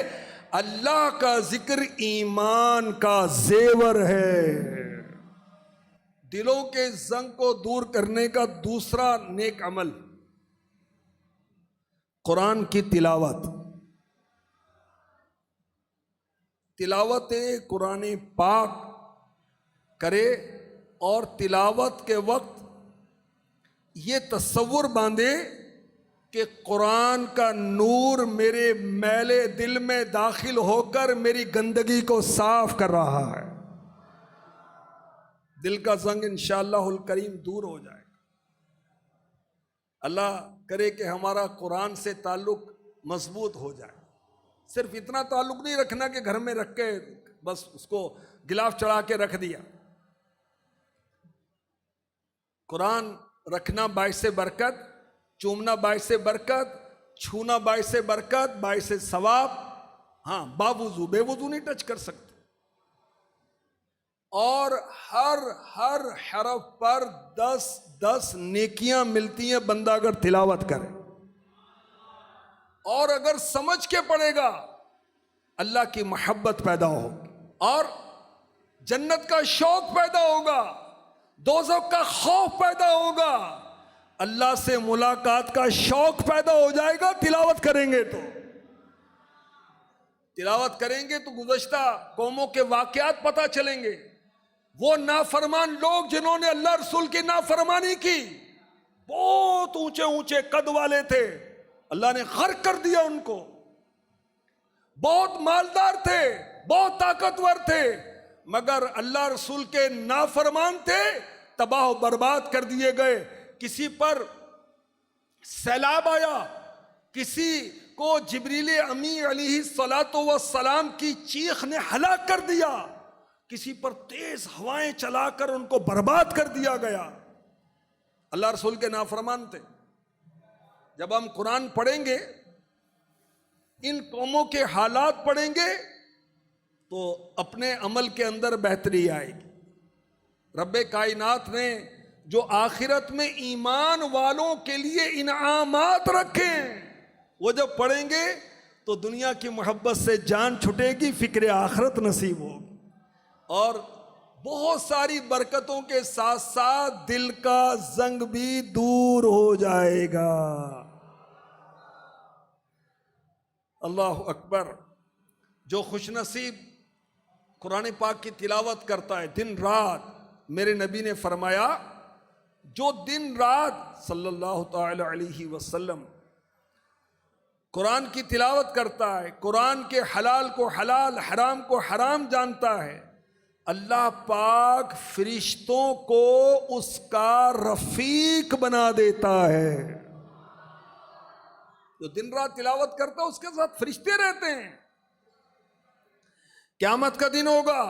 اللہ کا ذکر ایمان کا زیور ہے۔ دلوں کے زنگ کو دور کرنے کا دوسرا نیک عمل قرآن کی تلاوت۔ تلاوت قرآن پاک کرے اور تلاوت کے وقت یہ تصور باندھے کہ قرآن کا نور میرے میلے دل میں داخل ہو کر میری گندگی کو صاف کر رہا ہے۔ دل کا زنگ انشاءاللہ الکریم دور ہو جائے گا۔ اللہ کرے کہ ہمارا قرآن سے تعلق مضبوط ہو جائے۔ صرف اتنا تعلق نہیں رکھنا کہ گھر میں رکھ کے بس اس کو گلاف چڑھا کے رکھ دیا۔ قرآن رکھنا باعث برکت، چومنا باعث برکت، چھونا باعث برکت، باعث ثواب۔ ہاں، باوضو، بے وضو نہیں ٹچ کر سکتے۔ اور ہر حرف پر 10 نیکیاں ملتی ہیں بندہ اگر تلاوت کرے، اور اگر سمجھ کے پڑھے گا اللہ کی محبت پیدا ہوگی، اور جنت کا شوق پیدا ہوگا، دوزخ کا خوف پیدا ہوگا، اللہ سے ملاقات کا شوق پیدا ہو جائے گا۔ تلاوت کریں گے تو گزشتہ قوموں کے واقعات پتہ چلیں گے۔ وہ نافرمان لوگ جنہوں نے اللہ رسول کی نافرمانی کی، بہت اونچے اونچے قد والے تھے، اللہ نے غرق کر دیا ان کو۔ بہت مالدار تھے، بہت طاقتور تھے، مگر اللہ رسول کے نافرمان تھے، تباہ و برباد کر دیے گئے۔ کسی پر سیلاب آیا، کسی کو جبریل امی علیہ السلام کی چیخ نے ہلاک کر دیا، کسی پر تیز ہوائیں چلا کر ان کو برباد کر دیا گیا۔ اللہ رسول کے نافرمان تھے۔ جب ہم قرآن پڑھیں گے، ان قوموں کے حالات پڑھیں گے تو اپنے عمل کے اندر بہتری آئے گی۔ رب کائنات نے جو آخرت میں ایمان والوں کے لیے انعامات رکھے ہیں، وہ جب پڑھیں گے تو دنیا کی محبت سے جان چھٹے گی، فکر آخرت نصیب ہوگی، اور بہت ساری برکتوں کے ساتھ ساتھ دل کا زنگ بھی دور ہو جائے گا۔ اللہ اکبر۔ جو خوش نصیب قرآن پاک کی تلاوت کرتا ہے دن رات، میرے نبی نے فرمایا جو دن رات صلی اللہ تعالی علیہ وسلم قرآن کی تلاوت کرتا ہے، قرآن کے حلال کو حلال، حرام کو حرام جانتا ہے، اللہ پاک فرشتوں کو اس کا رفیق بنا دیتا ہے۔ جو دن رات تلاوت کرتا ہے اس کے ساتھ فرشتے رہتے ہیں۔ قیامت کا دن ہوگا،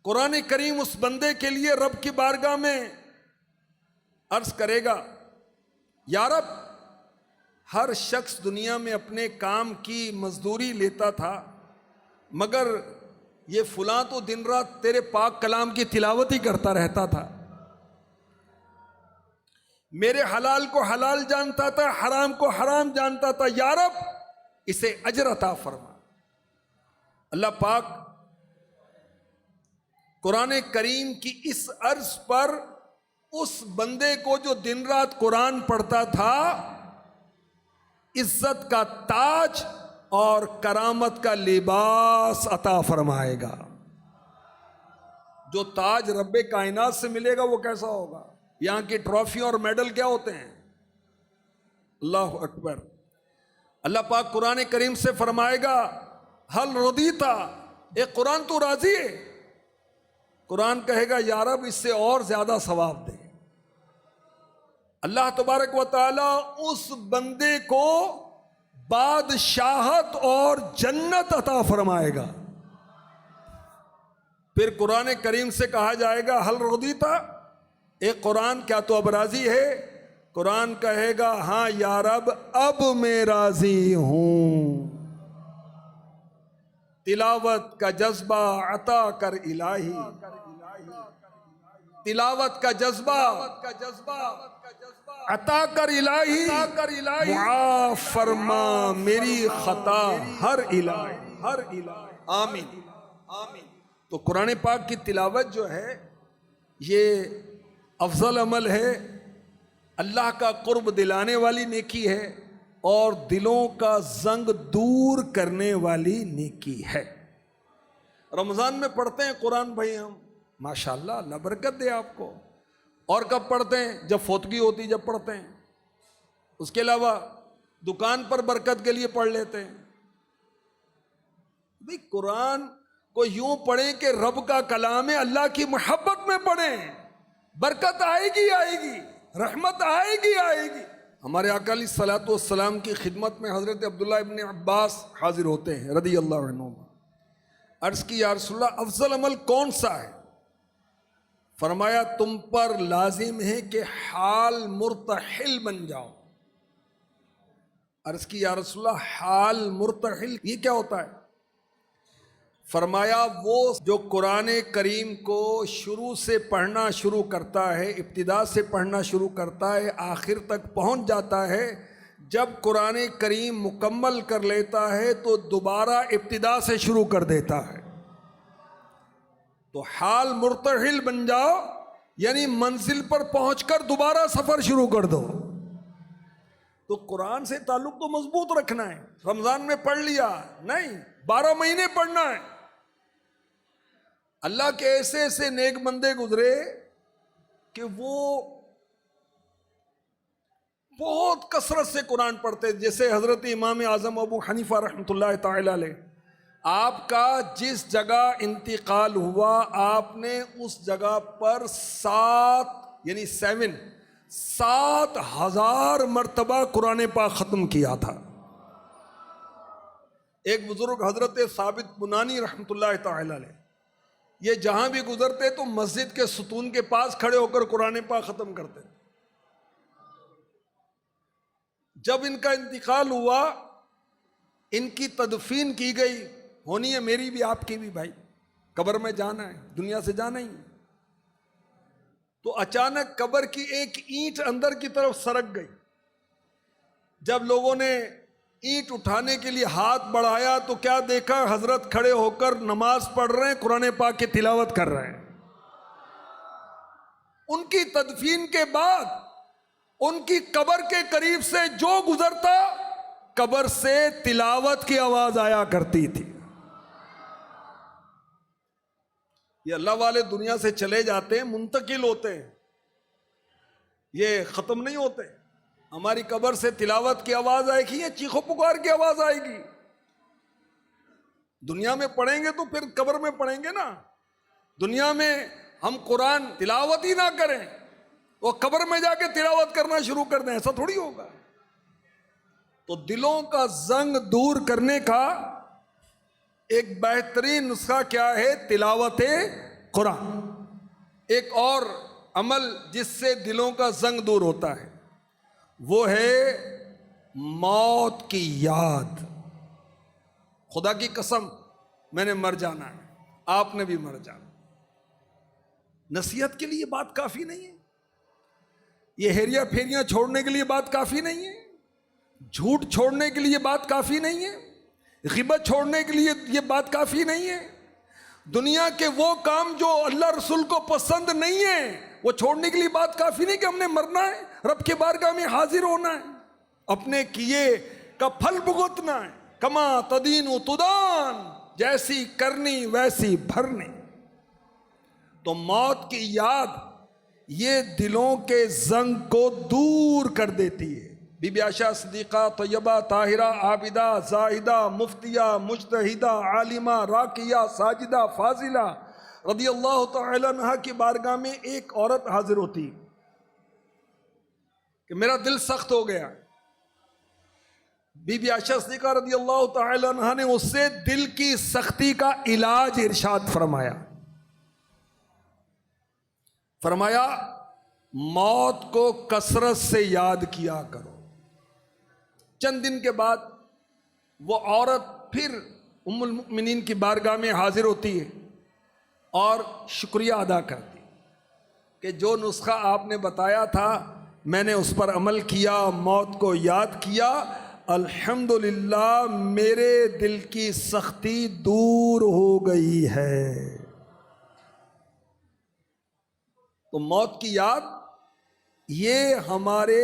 قرآن کریم اس بندے کے لیے رب کی بارگاہ میں عرض کرے گا، یا رب، ہر شخص دنیا میں اپنے کام کی مزدوری لیتا تھا، مگر یہ فلاں تو دن رات تیرے پاک کلام کی تلاوت ہی کرتا رہتا تھا، میرے حلال کو حلال جانتا تھا، حرام کو حرام جانتا تھا، یا رب اسے اجر عطا فرما۔ اللہ پاک قرآن کریم کی اس عرض پر اس بندے کو جو دن رات قرآن پڑھتا تھا عزت کا تاج اور کرامت کا لباس عطا فرمائے گا۔ جو تاج رب کائنات سے ملے گا وہ کیسا ہوگا؟ یہاں کی ٹرافی اور میڈل کیا ہوتے ہیں؟ اللہ اکبر۔ اللہ پاک قرآن کریم سے فرمائے گا، حل رضیتا، اے قرآن تو راضی ہے؟ قرآن کہے گا، یا رب اس سے اور زیادہ ثواب دے۔ اللہ تبارک و تعالی اس بندے کو بادشاہت اور جنت عطا فرمائے گا۔ پھر قرآن کریم سے کہا جائے گا، حل رضیتا، اے قرآن کیا تو اب راضی ہے؟ قرآن کہے گا، ہاں یا رب اب میں راضی ہوں۔ تلاوت کا جذبہ عطا کر الہی، تلاوت کا جذبہ عطا کر الہی، معاف فرما میری خطا ہر الہی، آمین۔ تو قرآن پاک کی تلاوت جو ہے یہ افضل عمل ہے، اللہ کا قرب دلانے والی نیکی ہے، اور دلوں کا زنگ دور کرنے والی نیکی ہے۔ رمضان میں پڑھتے ہیں قرآن بھائی ہم، ماشاءاللہ، اللہ برکت دے آپ کو۔ اور کب پڑھتے ہیں؟ جب فوتگی ہوتی جب پڑھتے ہیں۔ اس کے علاوہ دکان پر برکت کے لیے پڑھ لیتے ہیں۔ بھئی قرآن کو یوں پڑھیں کہ رب کا کلام ہے، اللہ کی محبت میں پڑھیں، برکت آئے گی آئے گی، رحمت آئے گی آئے گی۔ ہمارے آقا علیہ الصلوۃ والسلام کی خدمت میں حضرت عبداللہ ابن عباس حاضر ہوتے ہیں رضی اللہ عنہ۔ عرض کی یا رسول اللہ افضل عمل کون سا ہے؟ فرمایا تم پر لازم ہے کہ حال مرتحل بن جاؤ۔ عرض کی یا رسول اللہ حال مرتحل یہ کیا ہوتا ہے؟ فرمایا وہ جو قرآن کریم کو شروع سے پڑھنا شروع کرتا ہے، ابتدا سے پڑھنا شروع کرتا ہے، آخر تک پہنچ جاتا ہے، جب قرآن کریم مکمل کر لیتا ہے تو دوبارہ ابتدا سے شروع کر دیتا ہے۔ تو حال مرتحل بن جاؤ یعنی منزل پر پہنچ کر دوبارہ سفر شروع کر دو۔ تو قرآن سے تعلق تو مضبوط رکھنا ہے۔ رمضان میں پڑھ لیا نہیں، 12 مہینے پڑھنا ہے۔ اللہ کے ایسے ایسے نیک بندے گزرے کہ وہ بہت کثرت سے قرآن پڑھتے، جیسے حضرت امام اعظم ابو حنیفہ رحمۃ اللہ تعالی علیہ، آپ کا جس جگہ انتقال ہوا آپ نے اس جگہ پر 7,000 مرتبہ قرآن پاک ختم کیا تھا۔ ایک بزرگ حضرت ثابت بنانی رحمۃ اللہ تعالی علیہ، یہ جہاں بھی گزرتے تو مسجد کے ستون کے پاس کھڑے ہو کر قرآن پاک ختم کرتے۔ جب ان کا انتقال ہوا، ان کی تدفین کی گئی، ہونی ہے میری بھی آپ کی بھی بھائی، قبر میں جانا ہے، دنیا سے جانا ہی۔ تو اچانک قبر کی ایک اینٹ اندر کی طرف سرک گئی۔ جب لوگوں نے اینٹ اٹھانے کے لیے ہاتھ بڑھایا تو کیا دیکھا؟ حضرت کھڑے ہو کر نماز پڑھ رہے ہیں، قرآن پاک کی تلاوت کر رہے ہیں۔ ان کی تدفین کے بعد ان کی قبر کے قریب سے جو گزرتا قبر سے تلاوت کی آواز آیا کرتی تھی۔ یہ اللہ والے دنیا سے چلے جاتے ہیں، منتقل ہوتے ہیں، یہ ختم نہیں ہوتے۔ ہماری قبر سے تلاوت کی آواز آئے گی یا چیخو پکار کی آواز آئے گی؟ دنیا میں پڑھیں گے تو پھر قبر میں پڑھیں گے نا۔ دنیا میں ہم قرآن تلاوت ہی نہ کریں، وہ قبر میں جا کے تلاوت کرنا شروع کر دیں، ایسا تھوڑی ہوگا۔ تو دلوں کا زنگ دور کرنے کا ایک بہترین نسخہ کیا ہے؟ تلاوت قرآن۔ ایک اور عمل جس سے دلوں کا زنگ دور ہوتا ہے وہ ہے موت کی یاد۔ خدا کی قسم میں نے مر جانا ہے، آپ نے بھی مر جانا۔ نصیحت کے لیے بات کافی نہیں ہے، یہ ہیریا پھیریاں چھوڑنے کے لیے بات کافی نہیں ہے، جھوٹ چھوڑنے کے لیے بات کافی نہیں ہے، غیبت چھوڑنے کے لیے یہ بات کافی نہیں ہے۔ دنیا کے وہ کام جو اللہ رسول کو پسند نہیں ہے وہ چھوڑنے کے لیے بات کافی نہیں کہ ہم نے مرنا ہے، رب کے بارگاہ میں حاضر ہونا ہے، اپنے کیے کا پھل بھگتنا ہے۔ کما تدین تدان، جیسی کرنی ویسی بھرنی۔ تو موت کی یاد یہ دلوں کے زنگ کو دور کر دیتی ہے۔ بی بی عائشہ صدیقہ طیبہ طاہرہ عابدہ زاہدہ مفتیہ مجتہدہ عالمہ راکیہ ساجدہ فاضلہ رضی اللہ تعالی عنہ کی بارگاہ میں ایک عورت حاضر ہوتی کہ میرا دل سخت ہو گیا۔ بی بی عائشہ صدیقہ رضی اللہ تعالی عنہ نے اس سے دل کی سختی کا علاج ارشاد فرمایا۔ فرمایا موت کو کثرت سے یاد کیا کرو۔ چند دن کے بعد وہ عورت پھر ام المؤمنین کی بارگاہ میں حاضر ہوتی ہے اور شکریہ ادا کرتی کہ جو نسخہ آپ نے بتایا تھا میں نے اس پر عمل کیا، موت کو یاد کیا، الحمدللہ میرے دل کی سختی دور ہو گئی ہے۔ تو موت کی یاد یہ ہمارے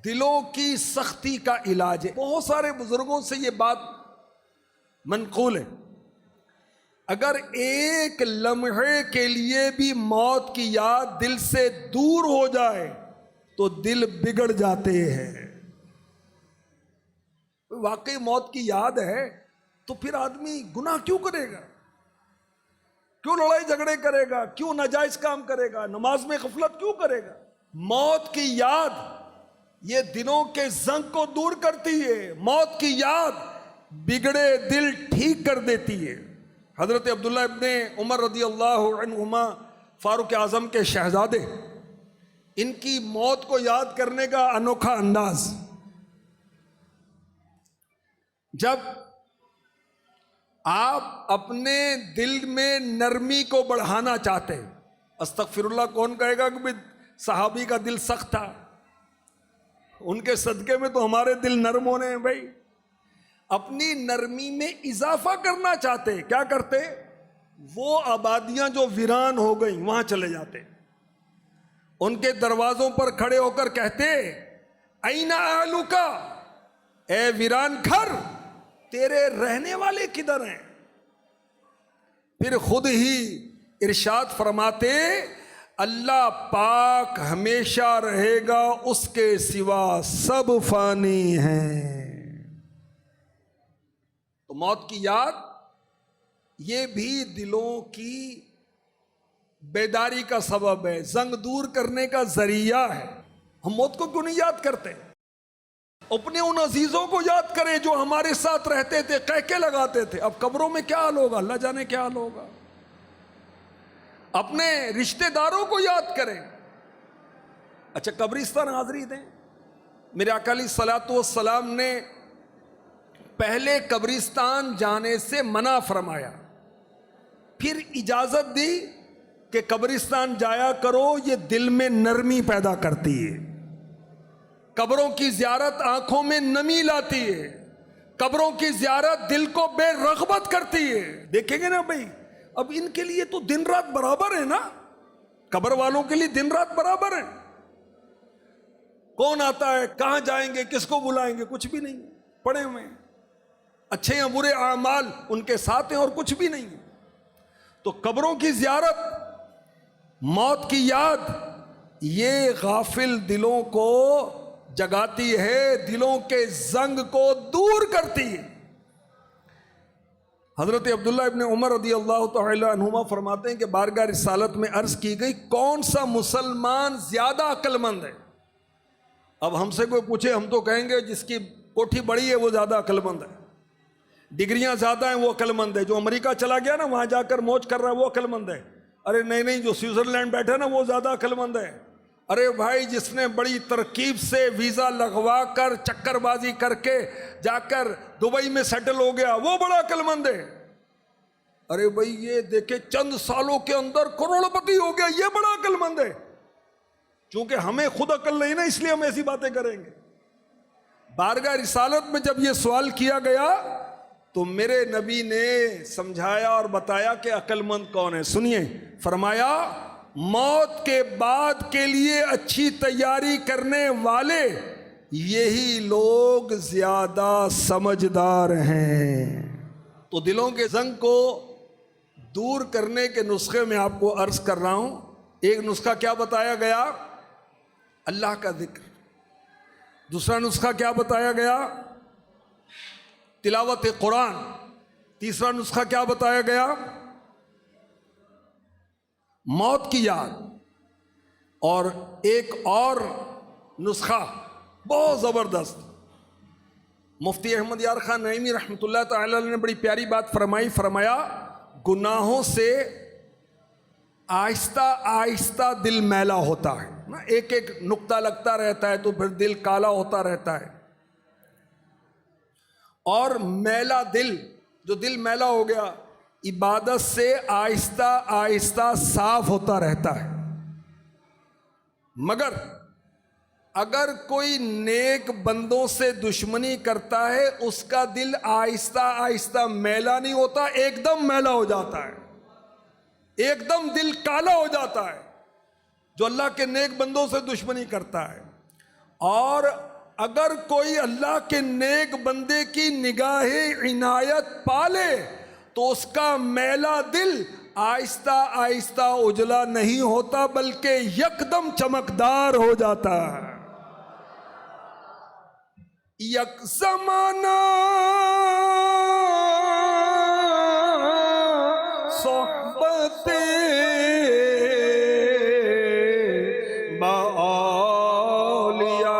دلوں کی سختی کا علاج ہے۔ بہت سارے بزرگوں سے یہ بات منقول ہے، اگر ایک لمحے کے لیے بھی موت کی یاد دل سے دور ہو جائے تو دل بگڑ جاتے ہیں۔ واقعی موت کی یاد ہے تو پھر آدمی گناہ کیوں کرے گا؟ کیوں لڑائی جھگڑے کرے گا؟ کیوں ناجائز کام کرے گا؟ نماز میں غفلت کیوں کرے گا؟ موت کی یاد یہ دلوں کے زنگ کو دور کرتی ہے، موت کی یاد بگڑے دل ٹھیک کر دیتی ہے۔ حضرت عبداللہ ابن عمر رضی اللہ عنہما فاروق اعظم کے شہزادے، ان کی موت کو یاد کرنے کا انوکھا انداز، جب آپ اپنے دل میں نرمی کو بڑھانا چاہتے ہیں، استغفر اللہ کون کہے گا کہ بھی صحابی کا دل سخت تھا، ان کے صدقے میں تو ہمارے دل نرم ہونے ہیں بھائی۔ اپنی نرمی میں اضافہ کرنا چاہتے، کیا کرتے؟ وہ آبادیاں جو ویران ہو گئیں وہاں چلے جاتے، ان کے دروازوں پر کھڑے ہو کر کہتے این اہلکا، اے ویران گھر تیرے رہنے والے کدھر ہیں؟ پھر خود ہی ارشاد فرماتے اللہ پاک ہمیشہ رہے گا، اس کے سوا سب فانی ہیں۔ تو موت کی یاد یہ بھی دلوں کی بیداری کا سبب ہے، زنگ دور کرنے کا ذریعہ ہے۔ ہم موت کو کیوں نہیں یاد کرتے؟ اپنے ان عزیزوں کو یاد کریں جو ہمارے ساتھ رہتے تھے، قہقہ لگاتے تھے۔ اب قبروں میں کیا حال ہوگا، اللہ جانے کیا حال ہوگا۔ اپنے رشتہ داروں کو یاد کریں۔ اچھا قبرستان حاضری دیں، میرے آقا علیہ الصلوۃ والسلام نے پہلے قبرستان جانے سے منع فرمایا، پھر اجازت دی کہ قبرستان جایا کرو، یہ دل میں نرمی پیدا کرتی ہے۔ قبروں کی زیارت آنکھوں میں نمی لاتی ہے، قبروں کی زیارت دل کو بے رغبت کرتی ہے۔ دیکھیں گے نا بھائی، اب ان کے لیے تو دن رات برابر ہے نا، قبر والوں کے لیے دن رات برابر ہے۔ کون آتا ہے، کہاں جائیں گے، کس کو بلائیں گے، کچھ بھی نہیں، پڑے ہوئے ہیں، اچھے یا برے اعمال ان کے ساتھ ہیں اور کچھ بھی نہیں۔ تو قبروں کی زیارت، موت کی یاد، یہ غافل دلوں کو جگاتی ہے، دلوں کے زنگ کو دور کرتی ہے۔ حضرت عبداللہ ابن عمر رضی اللہ تعالی عنہما فرماتے ہیں کہ بارگاہ رسالت میں عرض کی گئی کون سا مسلمان زیادہ عقل مند ہے؟ اب ہم سے کوئی پوچھے ہم تو کہیں گے جس کی کوٹھی بڑی ہے وہ زیادہ عقل مند ہے، ڈگریاں زیادہ ہیں وہ عقل مند ہے، جو امریکہ چلا گیا نا وہاں جا کر موج کر رہا ہے وہ عقل مند ہے۔ ارے نہیں، جو سوئٹزرلینڈ بیٹھے نا وہ زیادہ عقل مند ہے۔ ارے بھائی جس نے بڑی ترکیب سے ویزا لگوا کر چکر بازی کر کے جا کر دبئی میں سیٹل ہو گیا وہ بڑا عقل مند ہے۔ ارے بھائی یہ دیکھے چند سالوں کے اندر کروڑ پتی ہو گیا، یہ بڑا عقل مند ہے۔ چونکہ ہمیں خود عقل نہیں نا اس لیے ہم ایسی باتیں کریں گے۔ بارگاہ رسالت میں جب یہ سوال کیا گیا تو میرے نبی نے سمجھایا اور بتایا کہ عقل مند کون ہے۔ سنیے، فرمایا موت کے بعد کے لیے اچھی تیاری کرنے والے یہی لوگ زیادہ سمجھدار ہیں۔ تو دلوں کے زنگ کو دور کرنے کے نسخے میں آپ کو عرض کر رہا ہوں۔ ایک نسخہ کیا بتایا گیا؟ اللہ کا ذکر۔ دوسرا نسخہ کیا بتایا گیا؟ تلاوت قرآن۔ تیسرا نسخہ کیا بتایا گیا؟ موت کی یاد۔ اور ایک اور نسخہ بہت زبردست، مفتی احمد یار خان نعیمی رحمۃ اللہ تعالی نے بڑی پیاری بات فرمایا گناہوں سے آہستہ آہستہ دل میلا ہوتا ہے نا، ایک ایک نقطہ لگتا رہتا ہے تو پھر دل کالا ہوتا رہتا ہے، اور میلا دل، جو دل میلا ہو گیا عبادت سے آہستہ آہستہ صاف ہوتا رہتا ہے۔ مگر اگر کوئی نیک بندوں سے دشمنی کرتا ہے اس کا دل آہستہ آہستہ میلا نہیں ہوتا، ایک دم میلا ہو جاتا ہے، ایک دم دل کالا ہو جاتا ہے جو اللہ کے نیک بندوں سے دشمنی کرتا ہے۔ اور اگر کوئی اللہ کے نیک بندے کی نگاہ عنایت پالے تو اس کا میلا دل آہستہ آہستہ اجلا نہیں ہوتا بلکہ یکدم چمکدار ہو جاتا ہے۔ یک زمانہ صحبت صحبت با اولیاء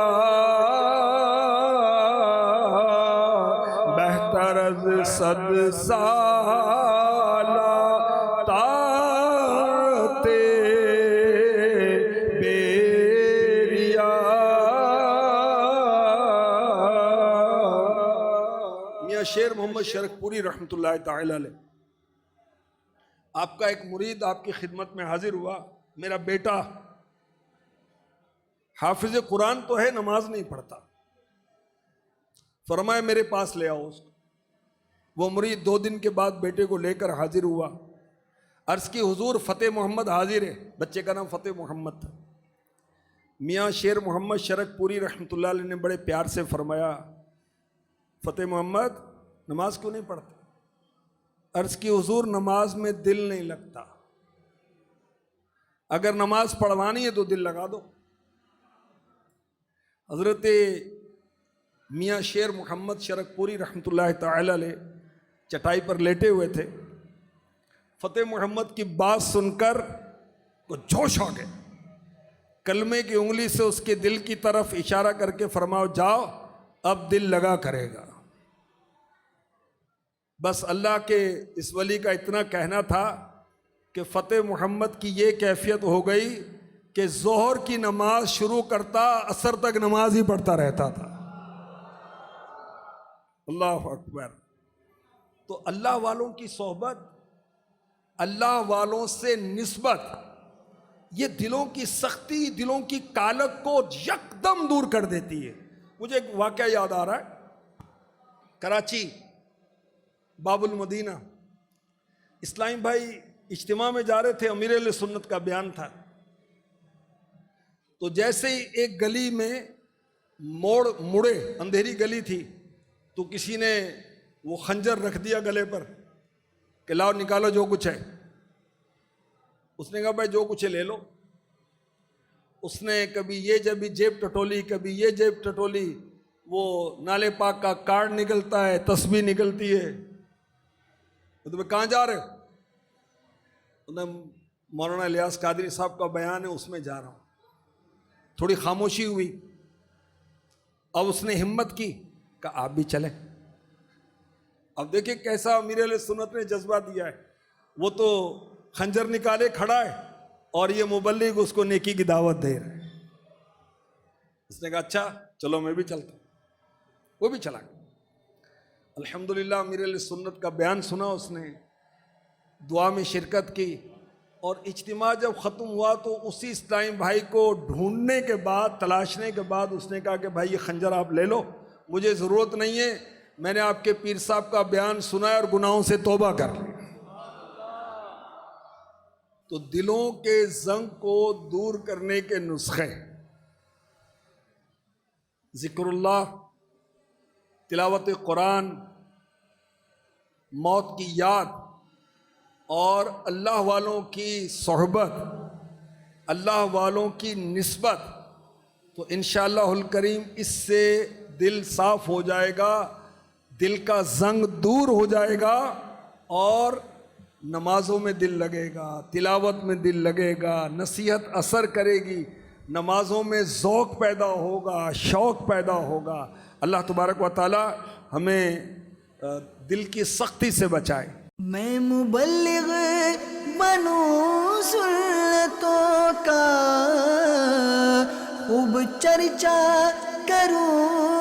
بہتر از 100 سالہ طاعت بیریا۔ میاں شیر محمد شرک پوری رحمۃ اللہ تعالی علیہ، آپ کا ایک مرید آپ کی خدمت میں حاضر ہوا، میرا بیٹا حافظ قرآن تو ہے، نماز نہیں پڑھتا، فرمایا میرے پاس لے آؤ اس کو۔ وہ مرید 2 دن کے بعد بیٹے کو لے کر حاضر ہوا، عرض کی حضور فتح محمد حاضر ہے، بچے کا نام فتح محمد تھا۔ میاں شیر محمد شرک پوری رحمۃ اللہ علیہ نے بڑے پیار سے فرمایا فتح محمد نماز کیوں نہیں پڑھتا؟ عرض کی حضور نماز میں دل نہیں لگتا، اگر نماز پڑھوانی ہے تو دل لگا دو۔ حضرت میاں شیر محمد شرک پوری رحمۃ اللہ تعالی علیہ چٹائی پر لیٹے ہوئے تھے، فتح محمد کی بات سن کر وہ جوش آ گئے، کلمے کی انگلی سے اس کے دل کی طرف اشارہ کر کے فرماؤ جاؤ اب دل لگا کرے گا۔ بس اللہ کے اس ولی کا اتنا کہنا تھا کہ فتح محمد کی یہ کیفیت ہو گئی کہ ظہر کی نماز شروع کرتا عصر تک نماز ہی پڑھتا رہتا تھا۔ اللہ اکبر۔ تو اللہ والوں کی صحبت، اللہ والوں سے نسبت، یہ دلوں کی سختی، دلوں کی کالک کو یکدم دور کر دیتی ہے۔ مجھے ایک واقعہ یاد آ رہا ہے، کراچی باب المدینہ اسلامی بھائی اجتماع میں جا رہے تھے، امیر اہل سنت کا بیان تھا، تو جیسے ہی ایک گلی میں مڑے، اندھیری گلی تھی، تو کسی نے وہ خنجر رکھ دیا گلے پر کہ لاؤ نکالو جو کچھ ہے۔ اس نے کہا بھائی جو کچھ ہے لے لو۔ اس نے کبھی یہ جیب ٹٹولی، کبھی یہ جیب ٹٹولی، وہ نالے پاک کا کارڈ نکلتا ہے، تسبیح نکلتی ہے۔ تو کہاں جا رہے ہو؟ مولانا الیاس قادری صاحب کا بیان ہے اس میں جا رہا ہوں۔ تھوڑی خاموشی ہوئی، اب اس نے ہمت کی، کہا آپ بھی چلیں۔ اب دیکھیں کیسا امیر علیہ سنت نے جذبہ دیا ہے، وہ تو خنجر نکالے کھڑا ہے اور یہ مبلغ اس کو نیکی کی دعوت دے رہے ہیں۔ اس نے کہا اچھا چلو میں بھی چلتا ہوں، وہ بھی چلا گیا۔ الحمدللہ امیر علیہ سنت کا بیان سنا، اس نے دعا میں شرکت کی، اور اجتماع جب ختم ہوا تو اسی اسلام بھائی کو ڈھونڈنے کے بعد، تلاشنے کے بعد اس نے کہا کہ بھائی یہ خنجر آپ لے لو، مجھے ضرورت نہیں ہے، میں نے آپ کے پیر صاحب کا بیان سنا ہے اور گناہوں سے توبہ کر لی۔ تو دلوں کے زنگ کو دور کرنے کے نسخے، ذکر اللہ، تلاوت قرآن، موت کی یاد، اور اللہ والوں کی صحبت، اللہ والوں کی نسبت، تو انشاءاللہ الکریم اس سے دل صاف ہو جائے گا، دل کا زنگ دور ہو جائے گا، اور نمازوں میں دل لگے گا، تلاوت میں دل لگے گا، نصیحت اثر کرے گی، نمازوں میں ذوق پیدا ہوگا، شوق پیدا ہوگا۔ اللہ تبارک و تعالی ہمیں دل کی سختی سے بچائے۔ میں مبلغ بنوں سنتوں کا، خوب چرچا کروں